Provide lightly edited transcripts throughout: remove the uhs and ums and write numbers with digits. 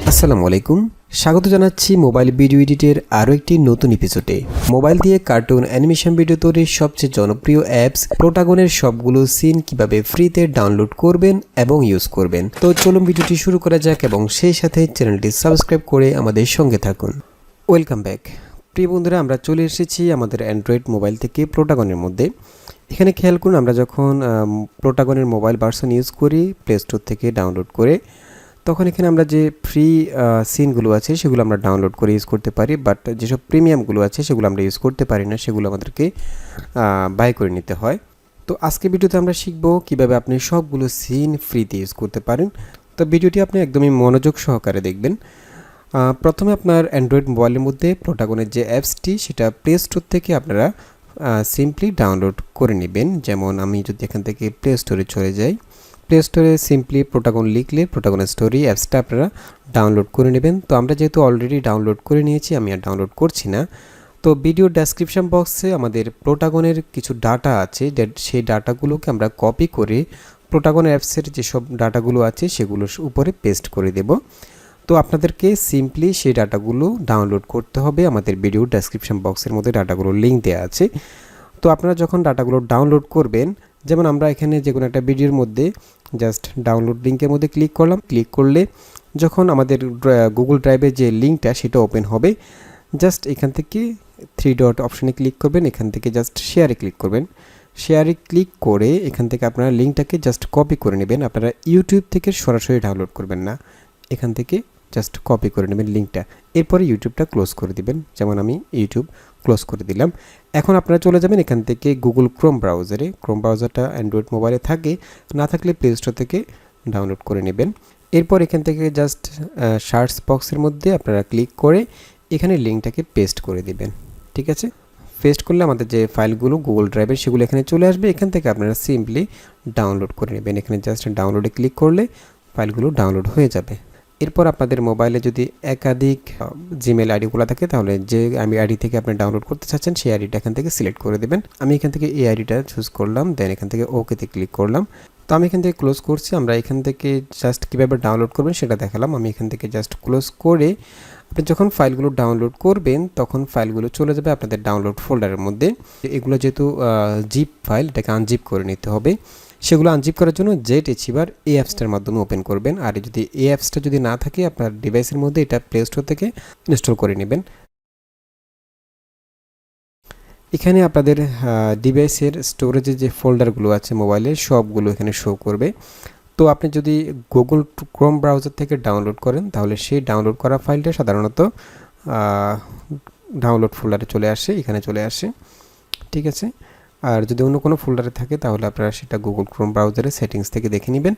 আসসালামু আলাইকুম, স্বাগত জানাচ্ছি মোবাইল ভিডিও এডিটের আরও একটি নতুন এপিসোডে। মোবাইল দিয়ে কার্টুন অ্যানিমেশন ভিডিও তৈরির সবচেয়ে জনপ্রিয় অ্যাপস প্লোটাগনের সবগুলো সিন কিভাবে ফ্রিতে ডাউনলোড করবেন এবং ইউজ করবেন। তো চলুন ভিডিওটি শুরু করা যাক এবং সেই সাথে চ্যানেলটি সাবস্ক্রাইব করে আমাদের সঙ্গে থাকুন। ওয়েলকাম ব্যাক প্রিয় বন্ধুরা, আমরা চলে এসেছি আমাদের অ্যান্ড্রয়েড মোবাইল থেকে প্লোটাগনের মধ্যে। এখানে খেয়াল করুন, আমরা যখন প্লোটাগনের মোবাইল ভার্সন ইউজ করি প্লে স্টোর থেকে ডাউনলোড করে, তখন এখানে আমরা যে ফ্রি সিনগুলো আছে সেগুলো আমরা ডাউনলোড করে ইউজ করতে পারি, বাট যেসব প্রিমিয়ামগুলো আছে সেগুলো আমরা ইউজ করতে পারি না, সেগুলো আমাদেরকে বাই করে নিতে হয়। তো আজকে ভিডিওতে আমরা শিখব কিভাবে আপনি সবগুলো সিন ফ্রিতে ইউজ করতে পারেন। তো ভিডিওটি আপনি একদমই মনোযোগ সহকারে দেখবেন। প্রথমে আপনার অ্যান্ড্রয়েড মোবাইলের মধ্যে প্লোটাগনের যে অ্যাপসটি সেটা প্লে স্টোর থেকে আপনারা সিম্পলি ডাউনলোড করে নেবেন। যেমন আমি যদি এখান থেকে প্লে স্টোরে চলে যাই, প্লে স্টোরে সিম্পলি প্লোটাগন লিখলে প্লোটাগন স্টোরি অ্যাপসটা আপনারা ডাউনলোড করে নেবেন। তো আমরা যেহেতু অলরেডি ডাউনলোড করে নিয়েছি, আমি আর ডাউনলোড করছি না। তো ভিডিও ডেসক্রিপশন বক্সে আমাদের প্লোটাগনের কিছু ডাটা আছে, সেই ডাটাগুলোকে আমরা কপি করে প্লোটাগন অ্যাপসের যেসব ডাটাগুলো আছে সেগুলোর উপরে পেস্ট করে দেব। তো আপনাদেরকে সিম্পলি সেই ডাটাগুলো ডাউনলোড করতে হবে। আমাদের ভিডিও ডেসক্রিপশন বক্সের মধ্যে ডাটাগুলোর লিঙ্ক দেওয়া আছে। তো আপনারা যখন ডাটাগুলো ডাউনলোড করবেন, যেমন আমরা এখানে যে কোনো একটা ভিডিওর মধ্যে জাস্ট ডাউনলোড লিঙ্কের মধ্যে ক্লিক করলাম। ক্লিক করলে যখন আমাদের গুগল ড্রাইভের যে লিঙ্কটা সেটা ওপেন হবে, জাস্ট এখান থেকে 3 ডট অপশানে ক্লিক করবেন। এখান থেকে জাস্ট শেয়ারে ক্লিক করবেন। শেয়ারে ক্লিক করে এখান থেকে আপনারা লিঙ্কটাকে জাস্ট কপি করে নেবেন। আপনারা ইউটিউব থেকে সরাসরি ডাউনলোড করবেন না, এখান থেকে জাস্ট কপি করে নেবেন লিঙ্কটা। এরপরে ইউটিউবটা ক্লোজ করে দিবেন। যেমন আমি ইউটিউব ক্লোজ করে দিলাম। এখন আপনারা চলে যাবেন এখান থেকে গুগল ক্রোম ব্রাউজারে। ক্রোম ব্রাউজারটা অ্যান্ড্রয়েড মোবাইলে থাকে, না থাকলে প্লে স্টোর থেকে ডাউনলোড করে নেবেন। এরপর এখান থেকে জাস্ট সার্চ বক্সের মধ্যে আপনারা ক্লিক করে এখানে লিঙ্কটাকে পেস্ট করে দিবেন। ঠিক আছে, পেস্ট করলে আমাদের যে ফাইলগুলো গুগল ড্রাইভের সেগুলো এখানে চলে আসবে। এখান থেকে আপনারা সিম্পলি ডাউনলোড করে নেবেন। এখানে জাস্ট ডাউনলোডে ক্লিক করলে ফাইলগুলো ডাউনলোড হয়ে যাবে। এরপর আপনাদের মোবাইলে যদি একাধিক জিমেল আইডিগুলো থাকে, তাহলে যে আইডি থেকে আপনি ডাউনলোড করতে চাচ্ছেন সেই আইডিটা এখান থেকে সিলেক্ট করে দেবেন। আমি এখান থেকে এই আইডিটা চুজ করলাম, দেন এখান থেকে ওকেতে ক্লিক করলাম। তো আমি এখান থেকে ক্লোজ করছি। আমরা এখান থেকে জাস্ট কীভাবে ডাউনলোড করবেন সেটা দেখালাম। আমি এখান থেকে জাস্ট ক্লোজ করে আপনি যখন ফাইলগুলো ডাউনলোড করবেন তখন ফাইলগুলো চলে যাবে আপনাদের ডাউনলোড ফোল্ডারের মধ্যে। এগুলো যেহেতু জিপ ফাইল, এটাকে আনজিপ করে নিতে হবে। সেগুলো আনজিপ করার জন্য জেট এচিভার এই অ্যাপসটার মাধ্যমে ওপেন করবেন। আর যদি এই অ্যাপসটা যদি না থাকে আপনার ডিভাইসের মধ্যে, এটা প্লে স্টোর থেকে ইনস্টল করে নেবেন। এখানে আপনাদের ডিভাইসের স্টোরেজে যে ফোল্ডারগুলো আছে মোবাইলের, সবগুলো এখানে শো করবে। তো আপনি যদি গুগল ক্রোম ব্রাউজার থেকে ডাউনলোড করেন, তাহলে সেই ডাউনলোড করা ফাইলটা সাধারণত ডাউনলোড ফোল্ডারে চলে আসে, এখানে চলে আসে। ঠিক আছে, আর যদি অন্য কোনো ফোল্ডারে থাকে তাহলে আপনারা সেটা গুগল ক্রোম ব্রাউজারে সেটিংস থেকে দেখে নেবেন।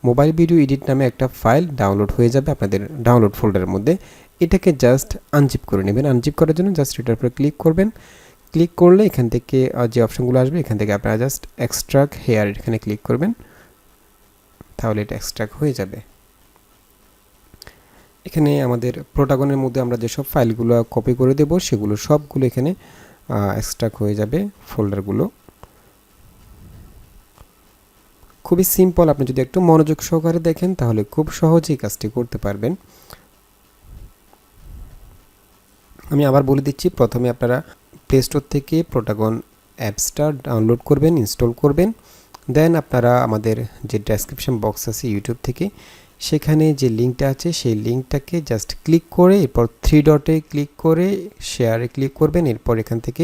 মোবাইল ভিডিও এডিট নামে একটা ফাইল ডাউনলোড হয়ে যাবে আপনাদের ডাউনলোড ফোল্ডারের মধ্যে। এটাকে জাস্ট আনজিপ করে নেবেন। আনজিপ করার জন্য জাস্ট এটার উপরে ক্লিক করবেন। ক্লিক করলে এখান থেকে যে অপশনগুলো আসবে, এখান থেকে আপনারা জাস্ট এক্সট্রাক্ট হেয়ার এখানে ক্লিক করবেন, তাহলে এটা এক্সট্রাক্ট হয়ে যাবে। এখানে আমাদের প্লোটাগনের মধ্যে আমরা যেসব ফাইলগুলো কপি করে দেব সেগুলো সবগুলো এখানে এক্সট্রাক্ট হয়ে যাবে ফোল্ডারগুলো। খুবই সিম্পল, আপনি যদি একটু মনোযোগ সহকারে দেখেন তাহলে খুব সহজেই কাজটি করতে পারবেন। আমি আবার বলে দিচ্ছি, প্রথমে আপনারা প্লে স্টোর থেকে প্লোটাগন অ্যাপসটা ডাউনলোড করবেন, ইনস্টল করবেন। দেন আপনারা আমাদের যে ডেসক্রিপশন বক্স আছে ইউটিউব থেকে, সেখানে যে লিঙ্কটা আছে সেই লিঙ্কটাকে জাস্ট ক্লিক করে এরপর 3 ডটে ক্লিক করে শেয়ারে ক্লিক করবেন। এরপর এখান থেকে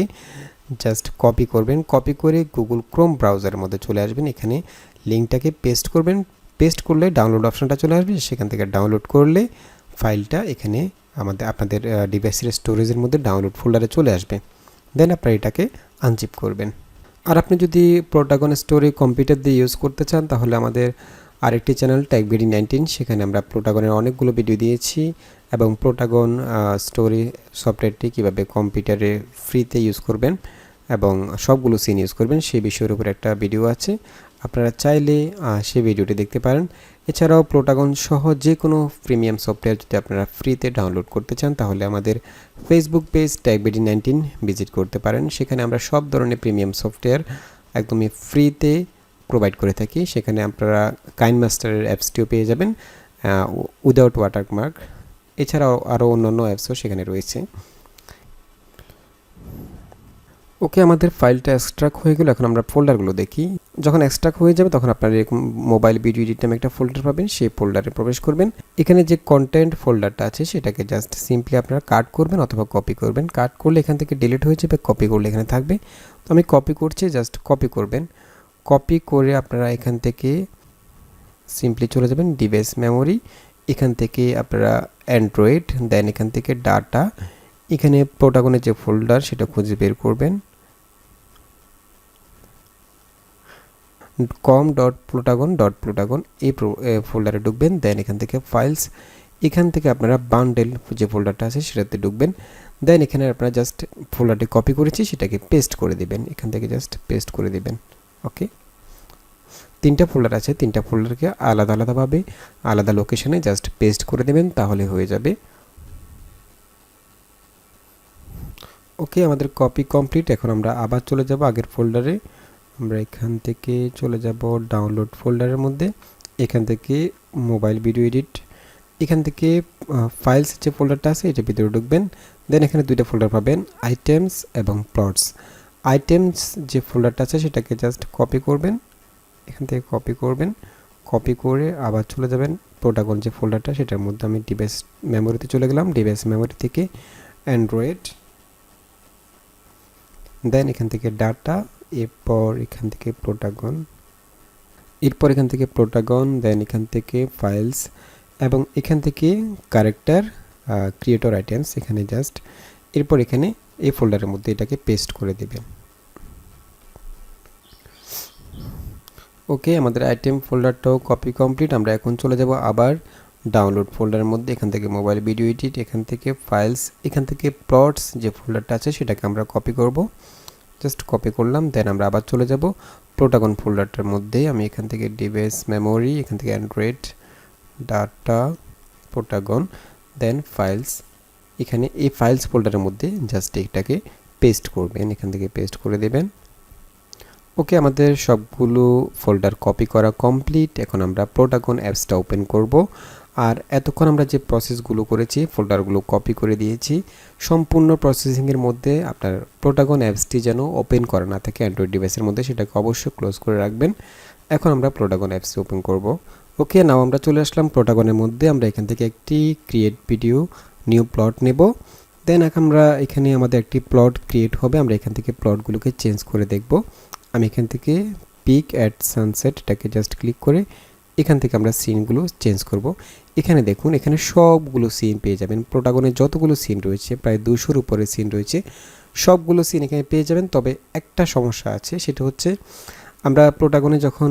জাস্ট কপি করবেন। কপি করে গুগল ক্রোম ব্রাউজারের মধ্যে চলে আসবেন। এখানে লিঙ্কটাকে পেস্ট করবেন। পেস্ট করলে ডাউনলোড অপশনটা চলে আসবে, সেখান থেকে ডাউনলোড করলে ফাইলটা এখানে আপনাদের ডিভাইসের স্টোরেজের মধ্যে ডাউনলোড ফোল্ডারে চলে আসবে। দেন আপনারা এটাকে আনজিপ করবেন। আর আপনি যদি প্লোটাগন স্টোরি কম্পিউটার দিয়ে ইউজ করতে চান, তাহলে আমাদের আরেকটি চ্যানেল TechBD19, সেখানে আমরা প্লোটাগনের অনেকগুলো ভিডিও দিয়েছি এবং প্লোটাগন স্টোরি সফটওয়্যারটি কীভাবে কম্পিউটারে ফ্রিতে ইউজ করবেন এবং সবগুলো সিন ইউজ করবেন সেই বিষয়ের উপর একটা ভিডিও আছে, আপনারা চাইলে সেই ভিডিওটি দেখতে পারেন। এছাড়াও প্লোটাগন সহ যে কোনো প্রিমিয়াম সফটওয়্যার যদি আপনারা ফ্রিতে ডাউনলোড করতে চান, তাহলে আমাদের ফেসবুক পেজ TechBD19 ভিজিট করতে পারেন। সেখানে আমরা সব ধরনের প্রিমিয়াম সফটওয়্যার একদমই ফ্রিতে প্রোভাইড করে থাকি। সেখানে আপনারা কাইনমাস্টারের অ্যাপসটিও পেয়ে যাবেন উইদাউট ওয়াটারমার্ক। এছাড়াও আরও অন্যান্য অ্যাপসও সেখানে রয়েছে। ওকে, আমাদের ফাইলটা এক্সট্রাক্ট হয়ে গেল। এখন আমরা ফোল্ডারগুলো দেখি। যখন এক্সট্রাক্ট হয়ে যাবে তখন আপনারা এরকম মোবাইল ভিডিও এডিট নামে একটা ফোল্ডার পাবেন, সেই ফোল্ডারে প্রবেশ করবেন। এখানে যে কন্টেন্ট ফোল্ডারটা আছে সেটাকে জাস্ট সিম্পলি আপনারা কাট করবেন অথবা কপি করবেন। কাট করলে এখান থেকে ডিলিট হয়ে যাবে, কপি করলে এখানে থাকবে। তো আমি কপি করছি, জাস্ট কপি করবেন। কপি করে আপনারা এখান থেকে সিম্পলি চলে যাবেন ডিভাইস মেমোরি, এখান থেকে আপনারা অ্যান্ড্রয়েড, দেন এখান থেকে ডাটা, এখানে প্রোটাগনের যে ফোল্ডার সেটা খুঁজে বের করবেন, com.plotagon এই ফোল্ডারে ঢুকবেন। দেন এখান থেকে ফাইলস, এখান থেকে আপনারা বান্ডেল যে ফোল্ডারটা আছে সেটাতে ঢুকবেন। দেন এখানে আপনারা জাস্ট ফোল্ডারটি কপি করেছি সেটাকে পেস্ট করে দিবেন, এখান থেকে জাস্ট পেস্ট করে দিবেন। ওকে, 3টা ফোল্ডার আছে, 3টা ফোল্ডারকে আলাদা আলাদাভাবে আলাদা লোকেশনে জাস্ট পেস্ট করে দেবেন, তাহলে হয়ে যাবে। ওকে, আমাদের কপি কমপ্লিট। এখন আমরা আবার চলে যাব আগের ফোল্ডারে। আমরা এখান থেকে চলে যাব ডাউনলোড ফোল্ডারের মধ্যে, এখান থেকে মোবাইল ভিডিও এডিট, এখান থেকে ফাইলস যে ফোল্ডারটা আছে এটা ভিতরে ঢুকবেন। দেন এখানে 2টা ফোল্ডার পাবেন, আইটেমস এবং প্লটস। আইটেমস যে ফোল্ডারটা আছে সেটাকে জাস্ট কপি করবেন, এখান থেকে কপি করবেন। কপি করে আবার চলে যাবেন প্রোটাগন যে ফোল্ডারটা সেটার মধ্যে। আমি ডিভাইস মেমোরিতে চলে গেলাম, ডিভাইস মেমোরি থেকে অ্যান্ড্রয়েড, দেন এখান থেকে ডাটা, এরপর এখান থেকে প্রোটাগন, দেন এখান থেকে ফাইলস এবং এখান থেকে ক্যারেক্টার ক্রিয়েটর আইটেমস, এখানে জাস্ট এরপর এখানে এই ফোল্ডারের মধ্যে এটাকে পেস্ট করে দেবেন। ওকে, আমাদের আইটেম ফোল্ডারটাও কপি কমপ্লিট। আমরা এখন চলে যাব আবার ডাউনলোড ফোল্ডারের মধ্যে, এখান থেকে মোবাইল ভিডিও এডিট, এখান থেকে ফাইলস, এখান থেকে প্লটস যে ফোল্ডারটা আছে সেটাকে আমরা কপি করব, জাস্ট কপি করলাম। দেন আমরা আবার চলে যাব প্রোটাগন ফোল্ডারটার মধ্যে। আমি এখান থেকে ডিভাইস মেমোরি, এখান থেকে অ্যান্ড্রয়েড, ডাটা, প্রোটাগন, দেন ফাইলস, এখানে এই ফাইলস ফোল্ডারের মধ্যে জাস্ট এটাকে পেস্ট করবেন, এখান থেকে পেস্ট করে দেবেন। ওকে, আমাদের সবগুলো ফোল্ডার কপি করা কমপ্লিট। এখন আমরা প্রোটাগন অ্যাপসটা ওপেন করব। আর এতক্ষণ আমরা যে প্রসেসগুলো করেছি, ফোল্ডারগুলো কপি করে দিয়েছি, সম্পূর্ণ প্রসেসিংয়ের মধ্যে আপনার প্রোটাগন অ্যাপসটি যেন ওপেন করা না থাকে অ্যান্ড্রয়েড ডিভাইসের মধ্যে, সেটাকে অবশ্যই ক্লোজ করে রাখবেন। এখন আমরা প্রোটাগন অ্যাপসটি ওপেন করব। ওকে, নাও আমরা চলে আসলাম প্রোটাগনের মধ্যে। আমরা এখান থেকে একটি ক্রিয়েট ভিডিও নিউ প্লট নেব। দেন আমরা এখানে আমাদের একটি প্লট ক্রিয়েট হবে, আমরা এখান থেকে প্লটগুলোকে চেঞ্জ করে দেখব। আমি এখান থেকে পিক অ্যাট সানসেট এটাকে জাস্ট ক্লিক করে এখান থেকে আমরা সিনগুলো চেঞ্জ করব। এখানে দেখুন, এখানে সবগুলো সিন পেয়ে যাবেন। প্রোটাগনের যতগুলো সিন রয়েছে, প্রায় 200-র উপরে সিন রয়েছে, সবগুলো সিন এখানে পেয়ে যাবেন। তবে একটা সমস্যা আছে, সেটা হচ্ছে আমরা প্রোটাগনে যখন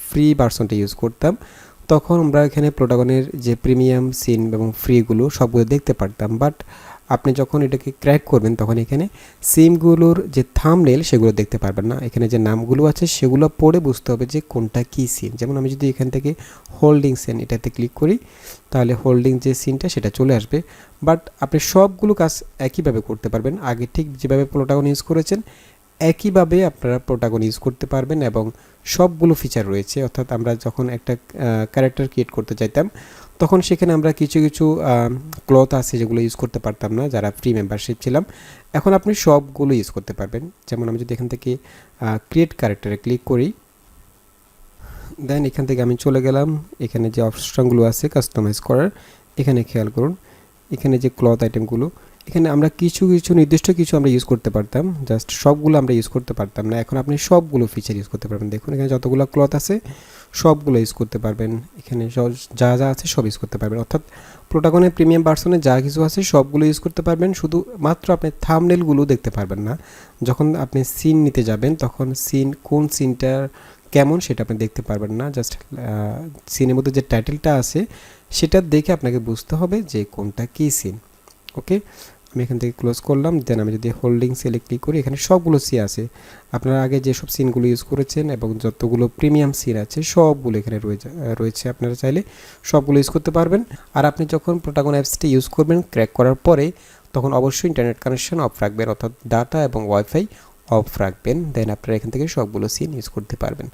ফ্রি ভার্সনটা ইউজ করতাম তখন আমরা এখানে প্রোটাগনের যে প্রিমিয়াম সিন এবং ফ্রিগুলো সবগুলো দেখতে পারতাম। বাট আপনি যখন এটাকে ক্র্যাক করবেন তখন এখানে সিমগুলোর যে থাম্বনেল সেগুলো দেখতে পারবেন না। এখানে যে নামগুলো আছে সেগুলো পড়ে বুঝতে হবে যে কোনটা কী সিন। যেমন আমি যদি এখান থেকে হোল্ডিং সিন এটাতে ক্লিক করি তাহলে হোল্ডিং যে সিনটা সেটা চলে আসবে। বাট আপনি সবগুলো কাজ একইভাবে করতে পারবেন, আগে ঠিক যেভাবে প্রোটাগন ইউজ করেছেন একইভাবে আপনারা প্রোটাগন ইউজ করতে পারবেন এবং সবগুলো ফিচার রয়েছে। অর্থাৎ আমরা যখন একটা ক্যারেক্টার ক্রিয়েট করতে চাইতাম তখন সেখানে আমরা কিছু কিছু ক্লথ আছে যেগুলো ইউজ করতে পারতাম না যারা ফ্রি মেম্বারশিপ ছিলাম, এখন আপনি সবগুলো ইউজ করতে পারবেন। যেমন আমি যদি এখান থেকে ক্রিয়েট ক্যারেক্টারে ক্লিক করি, দেন এখান থেকে আমি চলে গেলাম এখানে যে অপশনগুলো আছে কাস্টমাইজ করার, এখানে খেয়াল করুন এখানে যে ক্লথ আইটেমগুলো, এখানে আমরা কিছু কিছু নির্দিষ্ট কিছু আমরা ইউজ করতে পারতাম, জাস্ট সবগুলো আমরা ইউজ করতে পারতাম না। এখন আপনি সবগুলো ফিচার ইউজ করতে পারবেন। দেখুন এখানে যতগুলো ক্লথ আছে সবগুলো ইউজ করতে পারবেন, এখানে যা যা আছে সব ইউজ করতে পারবেন। অর্থাৎ প্রোটাগনের প্রিমিয়াম ভার্সনে যা কিছু আছে সবগুলো ইউজ করতে পারবেন, শুধু মাত্র আপনি থাম্বনেলগুলো দেখতে পারবেন না। যখন আপনি সিন নিতে যাবেন তখন কোন সিনটার কেমন সেটা আপনি দেখতে পারবেন না। জাস্ট সিনের মধ্যে যে টাইটেলটা আছে সেটা দেখে আপনাকে বুঝতে হবে যে কোনটা কী সিন। ওকে, আমি এখান থেকে ক্লোজ করলাম। দেন আমি যদি হোল্ডিং সেলে ক্লিক করি এখানে সবগুলো সিন আছে, আপনারা আগে যেসব সিনগুলো ইউজ করেছেন এবং যতগুলো প্রিমিয়াম সিন আছে সবগুলো এখানে রয়েছে। আপনারা চাইলে সবগুলো ইউজ করতে পারবেন। আর আপনি যখন প্রোটাগন অ্যাপসটি ইউজ করবেন ক্র্যাক করার পরে তখন অবশ্যই ইন্টারনেট কানেকশন অফ রাখবেন, অর্থাৎ ডাটা এবং ওয়াইফাই অফ রাখবেন, দেন আপনারা এখান থেকে সবগুলো সিন ইউজ করতে পারবেন।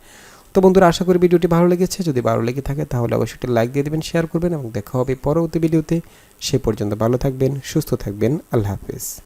তো বন্ধুরা, আশা করি ভিডিওটি ভালো লেগেছে। যদি ভালো লেগে থাকে তাহলে অবশ্যই একটা লাইক দিয়ে দেবেন, শেয়ার করবেন এবং দেখা হবে পরবর্তী ভিডিওতে। সে পর্যন্ত ভালো থাকবেন, সুস্থ থাকবেন। আল্লাহ হাফেজ।